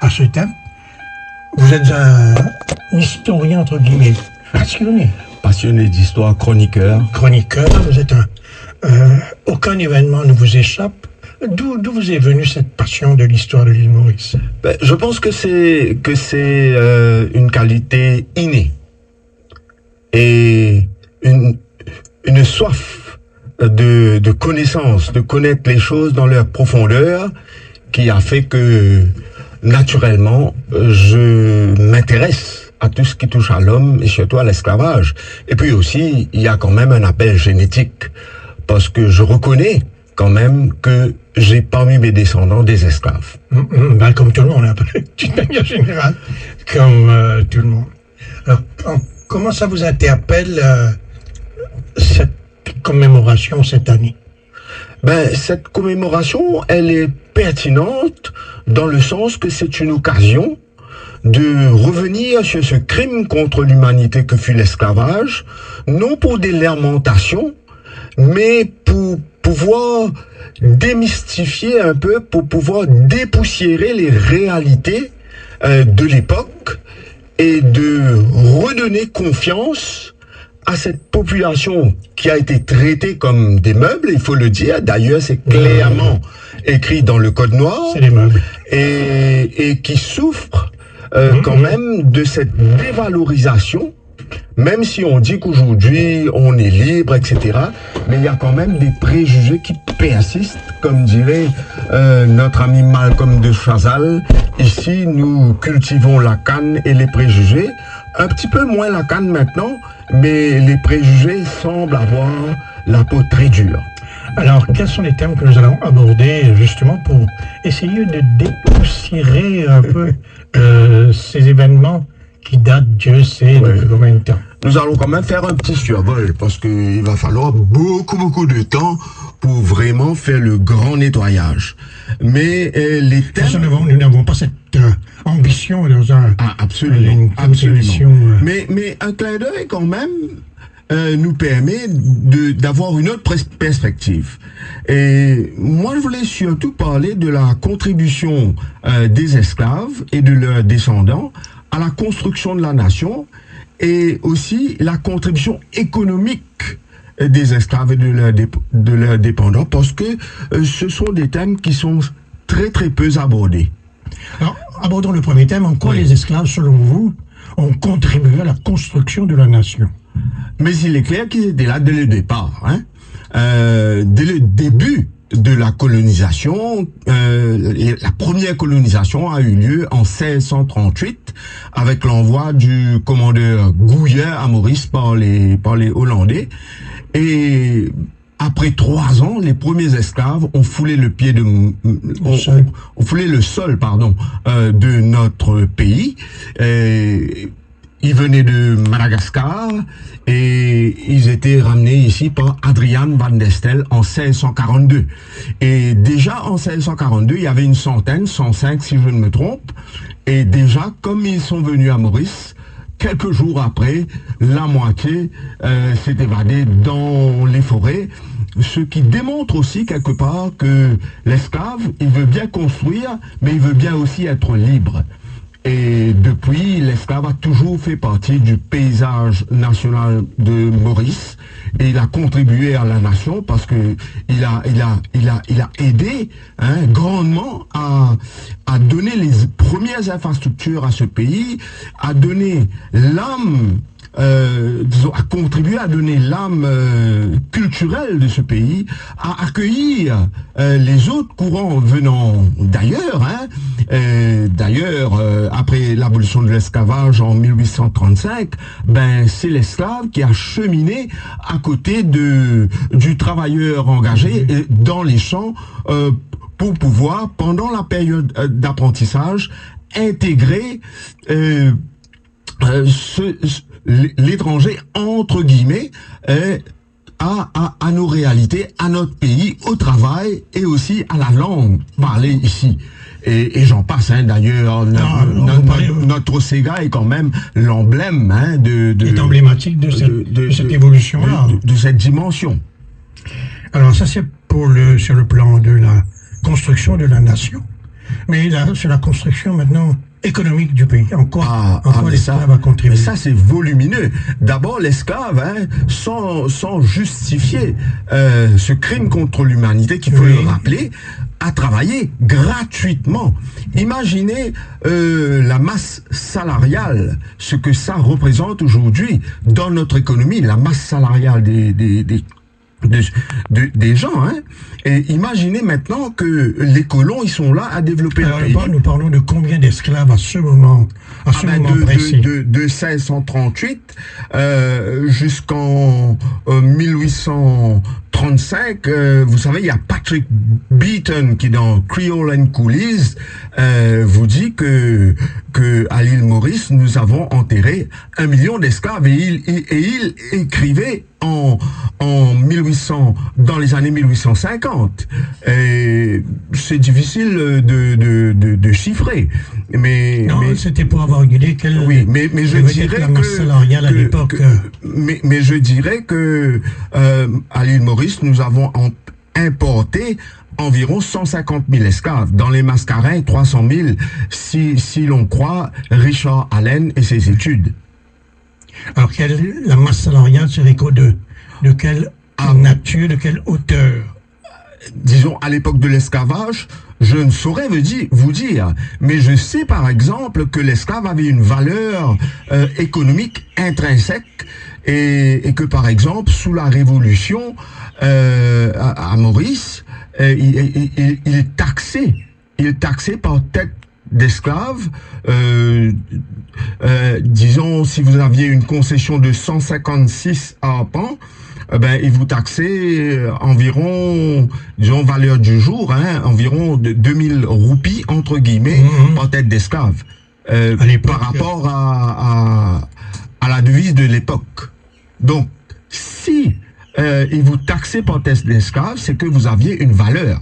à ce thème. Vous êtes un historien, entre guillemets, passionné. Passionné d'histoire, chroniqueur. Chroniqueur, vous êtes aucun événement ne vous échappe. D'où vous est venue cette passion de l'histoire de l'île Maurice? Je pense que c'est une qualité innée et une soif de connaissance, de connaître les choses dans leur profondeur, qui a fait que naturellement je m'intéresse à tout ce qui touche à l'homme et surtout à l'esclavage. Et puis aussi, il y a quand même un appel génétique, parce que je reconnais quand même que j'ai parmi mes descendants des esclaves. Comme tout le monde, d'une manière générale, comme tout le monde. Alors, comment ça vous interpelle cette commémoration cette année? Cette commémoration, elle est pertinente dans le sens que c'est une occasion de revenir sur ce crime contre l'humanité que fut l'esclavage, non pour des lamentations, mais pour pouvoir démystifier un peu, pour pouvoir dépoussiérer les réalités de l'époque et de redonner confiance à cette population qui a été traitée comme des meubles, il faut le dire. D'ailleurs, c'est clairement écrit dans le Code noir. C'est des meubles. Et qui souffre quand même de cette dévalorisation, même si on dit qu'aujourd'hui on est libre, etc. Mais il y a quand même des préjugés qui persistent, comme dirait notre ami Malcolm de Chazal. Ici, nous cultivons la canne et les préjugés. Un petit peu moins la canne maintenant, mais les préjugés semblent avoir la peau très dure. Alors, quels sont les thèmes que nous allons aborder justement pour essayer de dépoussiérer un peu ces événements qui datent, Dieu sait, depuis combien de temps? Nous allons quand même faire un petit survol, parce qu'il va falloir beaucoup de temps pour vraiment faire le grand nettoyage. Mais les thèmes... Nous n'avons pas cette ambition dans un... absolument. Émission, Mais un clin d'œil quand même nous permet d'avoir une autre perspective. Et moi, je voulais surtout parler de la contribution des esclaves et de leurs descendants à la construction de la nation, et aussi la contribution économique des esclaves et de leurs dépendants, parce que ce sont des thèmes qui sont très peu abordés. Alors, abordons le premier thème. En quoi les esclaves, selon vous, ont contribué à la construction de la nation? Mais il est clair qu'ils étaient là dès le départ. Dès le début de la colonisation, la première colonisation a eu lieu en 1638 avec l'envoi du commandeur Gouyer à Maurice par les Hollandais. Et après 3 ans, les premiers esclaves ont foulé le sol de notre pays. Ils venaient de Madagascar et ils étaient ramenés ici par Adrian van der Stel en 1642. Et déjà en 1642, il y avait une centaine, 105 si je ne me trompe. Et déjà, comme ils sont venus à Maurice, quelques jours après, la moitié s'est évadée dans les forêts. Ce qui démontre aussi quelque part que l'esclave, il veut bien construire, mais il veut bien aussi être libre. Et depuis, l'esclave a toujours fait partie du paysage national de Maurice, et il a contribué à la nation parce que il a aidé grandement à donner les premières infrastructures à ce pays, à donner l'âme, à contribuer à donner l'âme culturelle de ce pays, à accueillir les autres courants venant d'ailleurs. D'ailleurs, après l'abolition de l'esclavage en 1835, c'est l'esclave qui a cheminé à côté du travailleur engagé dans les champs pour pouvoir, pendant la période d'apprentissage, intégrer l'étranger, entre guillemets, à nos réalités, à notre pays, au travail et aussi à la langue parlée ici. Et j'en passe, d'ailleurs, notre Sega est quand même l'emblème est emblématique de cette évolution-là. De cette dimension. Alors ça, c'est sur le plan de la construction de la nation. Mais là, c'est la construction maintenant économique du pays. Encore mais l'esclave a contribué. Mais ça, c'est volumineux. D'abord, l'esclave, sans justifier ce crime contre l'humanité, qu'il faut le rappeler, a travaillé gratuitement. Imaginez la masse salariale, ce que ça représente aujourd'hui dans notre économie, la masse salariale des gens, hein. Et imaginez maintenant que les colons, ils sont là à développer le pays. Nous parlons de combien d'esclaves à ce moment, précis? De 1638 jusqu'en 1835, vous savez, il y a Patrick Beaton qui dans Creole and Coolies vous dit que à l'île Maurice, nous avons enterré 1 million d'esclaves et il écrivait en 1800, dans les années 1850. C'est difficile de chiffrer, mais c'était pour avoir une idée mais je dirais la masse salariale à l'époque. Mais je dirais que à l'île Maurice, nous avons importé environ 150 000 esclaves. Dans les Mascarins, 300 000, si l'on croit Richard Allen et ses études. Alors, la masse salariale serait de quelle nature, de quelle hauteur? Disons, à l'époque de l'esclavage, je ne saurais vous dire, mais je sais par exemple que l'esclave avait une valeur économique intrinsèque et que par exemple, sous la Révolution à Maurice, il est taxé par tête d'esclaves. Disons, si vous aviez une concession de 156 arpents, il vous taxait environ, disons, valeur du jour, environ de 2000 roupies, entre guillemets, par tête d'esclave. Par rapport à la devise de l'époque. Donc, si il vous taxait par tête d'esclave, c'est que vous aviez une valeur.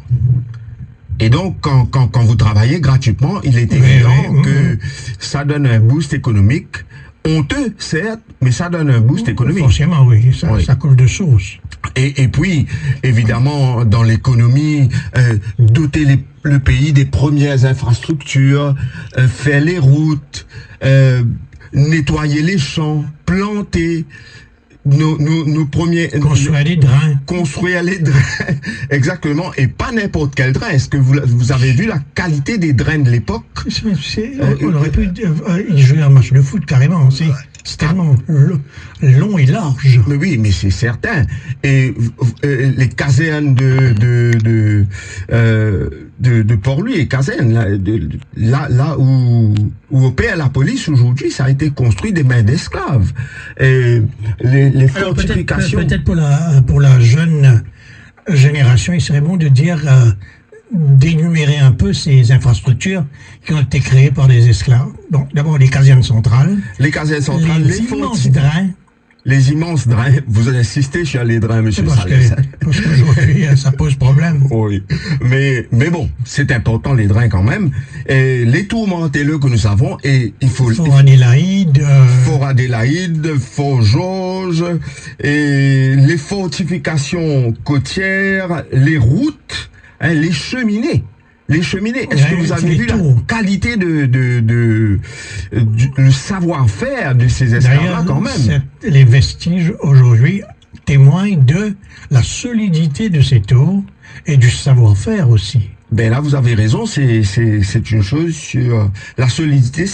Et donc, quand vous travaillez gratuitement, il est évident que ça donne un boost économique. Honteux, certes, mais ça donne un boost économique. Forcément, oui, ça coule de source. Et puis, évidemment, dans l'économie, doter le pays des premières infrastructures, faire les routes, nettoyer les champs, planter, nos premiers... Construire les drains, exactement, et pas n'importe quel drain. Est-ce que vous avez vu la qualité des drains de l'époque? On aurait pu y jouer un match de foot carrément, c'est tellement long et large. Mais oui, mais c'est certain. Et les casernes de Port-Louis et casernes, là où opère la police aujourd'hui, ça a été construit des mains d'esclaves. Et les fortifications... Peut-être pour la jeune génération, il serait bon de dire... d'énumérer un peu ces infrastructures qui ont été créées par des esclaves. Donc, d'abord, les casernes centrales. Les immenses drains. Les immenses drains. Vous insistez sur les drains, monsieur Salès. Parce qu'aujourd'hui, ça pose problème. Oui. Mais bon, c'est important, les drains quand même. Et les tourmentez-le que nous avons, et il faut... Fort Adélaïde. Fort Adélaïde, Fort Georges, et les fortifications côtières, les routes, les cheminées. Est-ce que vous avez vu la qualité le savoir-faire de ces esclaves-là quand même? Les vestiges aujourd'hui témoignent de la solidité de ces tours et du savoir-faire aussi. Ben là, vous avez raison, c'est une chose sur la solidité,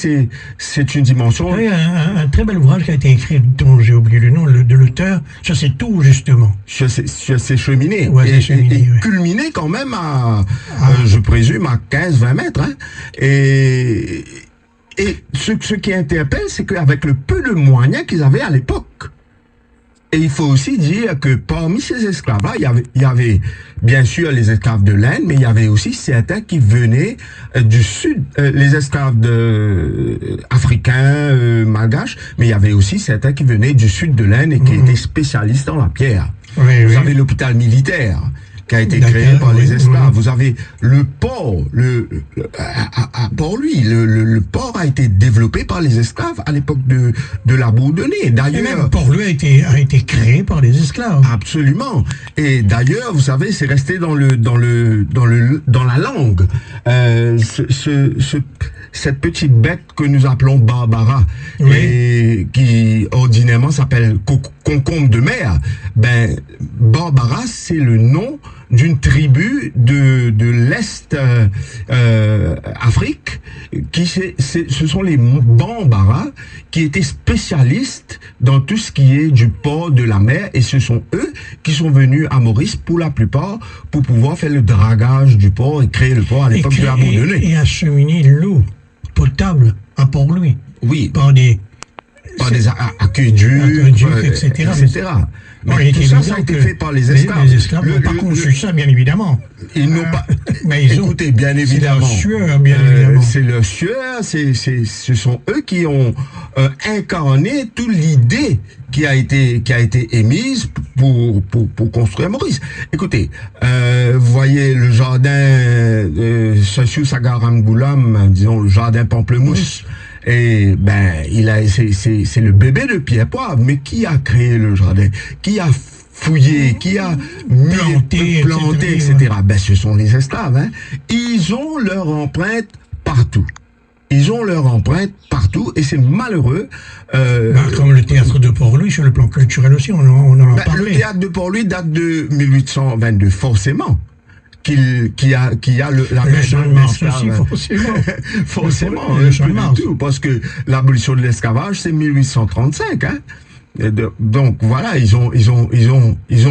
c'est une dimension. Oui, un très bel ouvrage qui a été écrit, dont j'ai oublié le nom de l'auteur, sur ces tours justement. Sur ces cheminées. Ouais, et oui. Culminé quand même à, je présume, à 15-20 mètres. Hein. Et ce qui interpelle, c'est qu'avec le peu de moyens qu'ils avaient à l'époque, et il faut aussi dire que parmi ces esclaves-là, il y avait bien sûr les esclaves de l'Inde, mais il y avait aussi certains qui venaient du sud, les esclaves africains, malgaches, mais il y avait aussi certains qui venaient du sud de l'Inde et qui étaient spécialistes dans la pierre. Oui, Vous avez l'hôpital militaire, qui a été D'accord, créé par les oui, esclaves. oui. Vous avez le port, à Port-Louis, le port a été développé par les esclaves à l'époque de la Bourdonnais. Et même D'ailleurs, Port-Louis a été créé par les esclaves. absolument. Et d'ailleurs, vous savez, c'est resté dans la langue. Cette petite bête que nous appelons Barbara, Oui. et qui ordinairement s'appelle concombre de mer, ben Barbara, c'est le nom d'une tribu de l'Est Afrique, ce sont les Bambara qui étaient spécialistes dans tout ce qui est du port de la mer, et ce sont eux qui sont venus à Maurice pour la plupart pour pouvoir faire le dragage du port et créer le port à l'époque de la Bourdonnais. Et acheminer l'eau potable à Port-Louis. Oui, Par des aqueducs, etc. Mais il est tout ça, évident ça a été que fait par les esclaves. Les esclaves n'ont pas conçu ça, bien évidemment. Ils n'ont pas. Mais ils ont. Écoutez, bien évidemment. C'est leur sueur, bien évidemment. C'est leur sueur. Ce sont eux qui ont incarné toute l'idée qui a été émise pour construire Maurice. Écoutez, vous voyez le jardin Sassou Sagaram-Goulam, disons le jardin Pamplemousse. Et ben, c'est le bébé de Pierre Poivre. Mais qui a créé le jardin? Qui a fouillé? Qui a planté, etc. Ben, ce sont les esclaves. Hein. Ils ont leur empreinte partout. Ils ont leur empreinte partout, et c'est malheureux. Comme le théâtre de Port-Louis, sur le plan culturel aussi, on en a parlé. Le théâtre de Port-Louis date de 1822, forcément. Qui a la Le Champ de Mars aussi, forcément. Forcément, le Champ de Mars. tout, parce que l'abolition de l'esclavage, c'est 1835, hein. Donc voilà, ils ont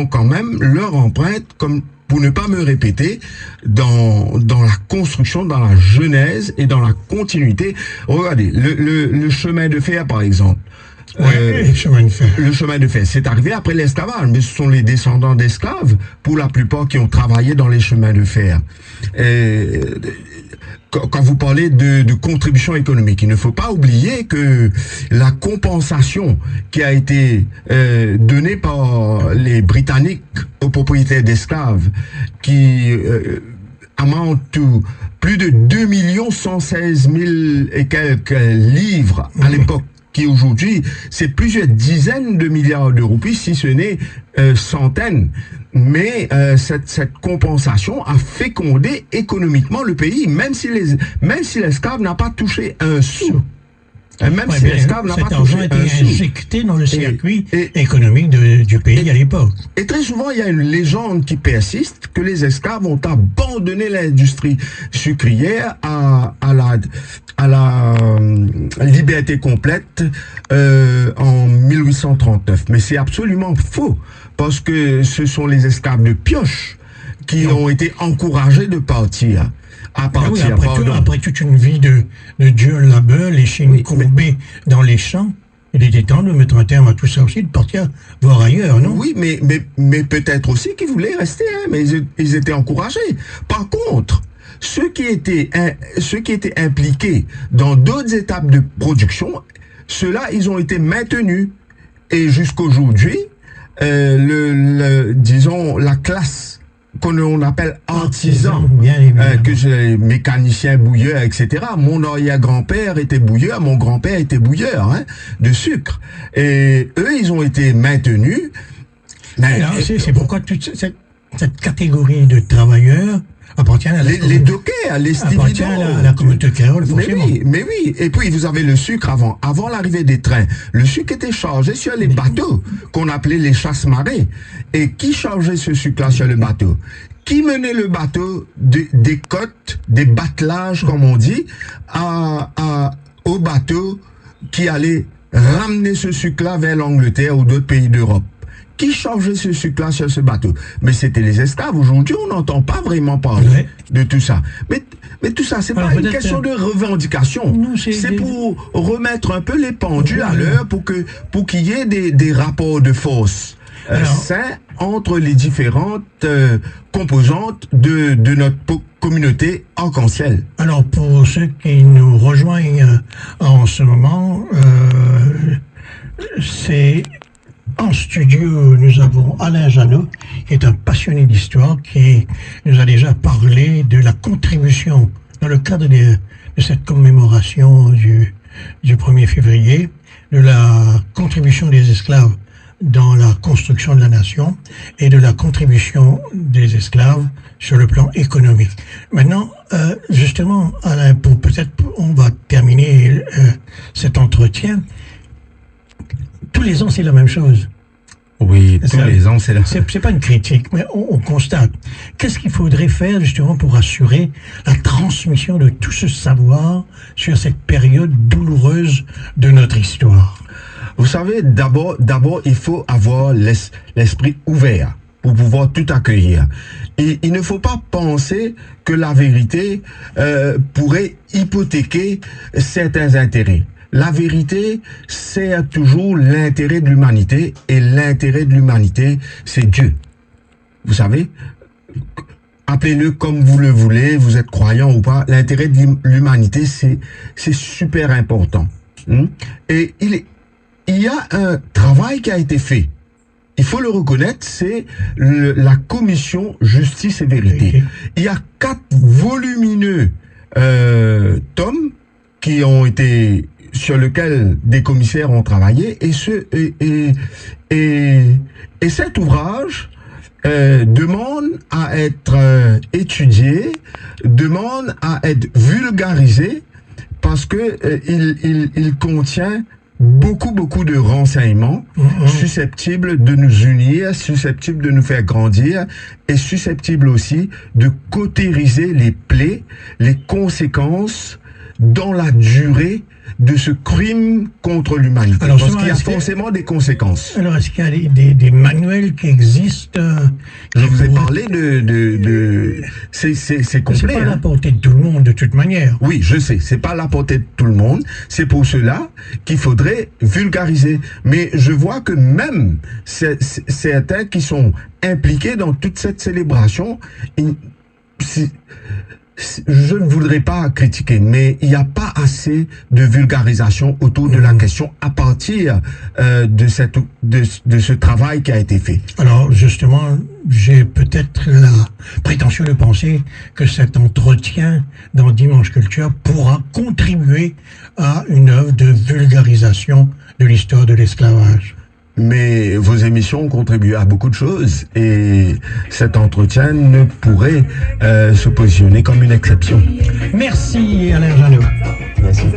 quand même leur empreinte, comme pour ne pas me répéter, dans la construction, dans la genèse et dans la continuité. Regardez, le chemin de fer, par exemple. Le chemin de fer. Le chemin de fer, c'est arrivé après l'esclavage, mais ce sont les descendants d'esclaves, pour la plupart, qui ont travaillé dans les chemins de fer. Quand vous parlez de contribution économique, il ne faut pas oublier que la compensation qui a été donnée par les Britanniques aux propriétaires d'esclaves, qui amount to plus de 2 116 000 et quelques livres à l'époque, qui aujourd'hui, c'est plusieurs dizaines de milliards de roupies, si ce n'est centaines. Mais cette compensation a fécondé économiquement le pays, même si l'esclave n'a pas touché un sou. Même si l'esclave n'a pas touché un sou. Cet argent a été injecté dans le circuit économique du pays à l'époque. Et très souvent, il y a une légende qui persiste que les esclaves ont abandonné l'industrie sucrière à la liberté complète en 1839. Mais c'est absolument faux, parce que ce sont les esclaves de pioche qui ont été encouragés de partir. Après toute une vie de dur labeur, les chines courbées dans les champs, il était temps de mettre un terme à tout ça aussi, de partir voir ailleurs, non? Oui, mais peut-être aussi qu'ils voulaient rester, hein, mais ils étaient encouragés. Par contre, ceux qui étaient impliqués dans d'autres étapes de production, ceux-là, ils ont été maintenus. Et jusqu'aujourd'hui, disons, la classe qu'on appelle artisan, que j'ai mécanicien, bouilleur, etc. Mon arrière-grand-père était bouilleur, mon grand-père était bouilleur, hein, de sucre. Et eux, ils ont été maintenus. C'est pourquoi toute cette catégorie de travailleurs appartient à les dockers, les stevedores, à la communauté créole, forcément. Mais oui. Et puis, vous avez le sucre avant l'arrivée des trains. Le sucre était chargé sur les bateaux, qu'on appelait les chasse-marées. Et qui chargeait ce sucre-là sur le bateau? Qui menait le bateau des côtes, des battelages, comme on dit, au bateau qui allait ramener ce sucre-là vers l'Angleterre ou d'autres pays d'Europe? Qui chargeait ce sucre-là sur ce bateau? Mais c'était les esclaves. Aujourd'hui, on n'entend pas vraiment parler de tout ça. Mais tout ça, c'est pas une question de revendication. C'est pour remettre un peu les pendules à l'heure, pour qu'il y ait des rapports de force sains entre les différentes composantes de notre communauté arc-en-ciel. Alors, pour ceux qui nous rejoignent en ce moment, c'est en en studio, nous avons Alain Janot, qui est un passionné d'histoire, qui nous a déjà parlé de la contribution, dans le cadre de cette commémoration du 1er février, de la contribution des esclaves dans la construction de la nation et de la contribution des esclaves sur le plan économique. Maintenant, justement, Alain, on va terminer cet entretien. Tous les ans, c'est la même chose. Oui, tous les ans, c'est la... C'est pas une critique, mais on constate. Qu'est-ce qu'il faudrait faire, justement, pour assurer la transmission de tout ce savoir sur cette période douloureuse de notre histoire? Vous savez, d'abord, il faut avoir l'esprit ouvert pour pouvoir tout accueillir. Et il ne faut pas penser que la vérité pourrait hypothéquer certains intérêts. La vérité, c'est toujours l'intérêt de l'humanité, et l'intérêt de l'humanité, c'est Dieu. Vous savez, appelez-le comme vous le voulez, vous êtes croyant ou pas, l'intérêt de l'humanité, c'est super important. Et il y a un travail qui a été fait. Il faut le reconnaître, c'est la commission Justice et Vérité. Il y a 4 volumineux tomes qui ont été, sur lesquels des commissaires ont travaillé, et cet ouvrage demande à être étudié, demande à être vulgarisé, parce que il contient beaucoup de renseignements susceptibles de nous unir, susceptibles de nous faire grandir, et susceptibles aussi de cautériser les plaies, les conséquences dans la durée de ce crime contre l'humanité. Parce qu'il y a forcément des conséquences. Alors, est-ce qu'il y a des manuels qui existent? Je vous ai parlé de c'est complet. C'est pas à la portée de tout le monde, de toute manière. Oui, je sais, c'est pas à la portée de tout le monde. C'est pour cela qu'il faudrait vulgariser. Mais je vois que même certains qui sont impliqués dans toute cette célébration, je ne voudrais pas critiquer, mais il n'y a pas assez de vulgarisation autour de la question à partir de ce travail qui a été fait. Alors justement, j'ai peut-être la prétention de penser que cet entretien dans Dimanche Culture pourra contribuer à une œuvre de vulgarisation de l'histoire de l'esclavage. Mais vos émissions ont contribué à beaucoup de choses, et cet entretien ne pourrait se positionner comme une exception. Merci Alain Janot. Merci.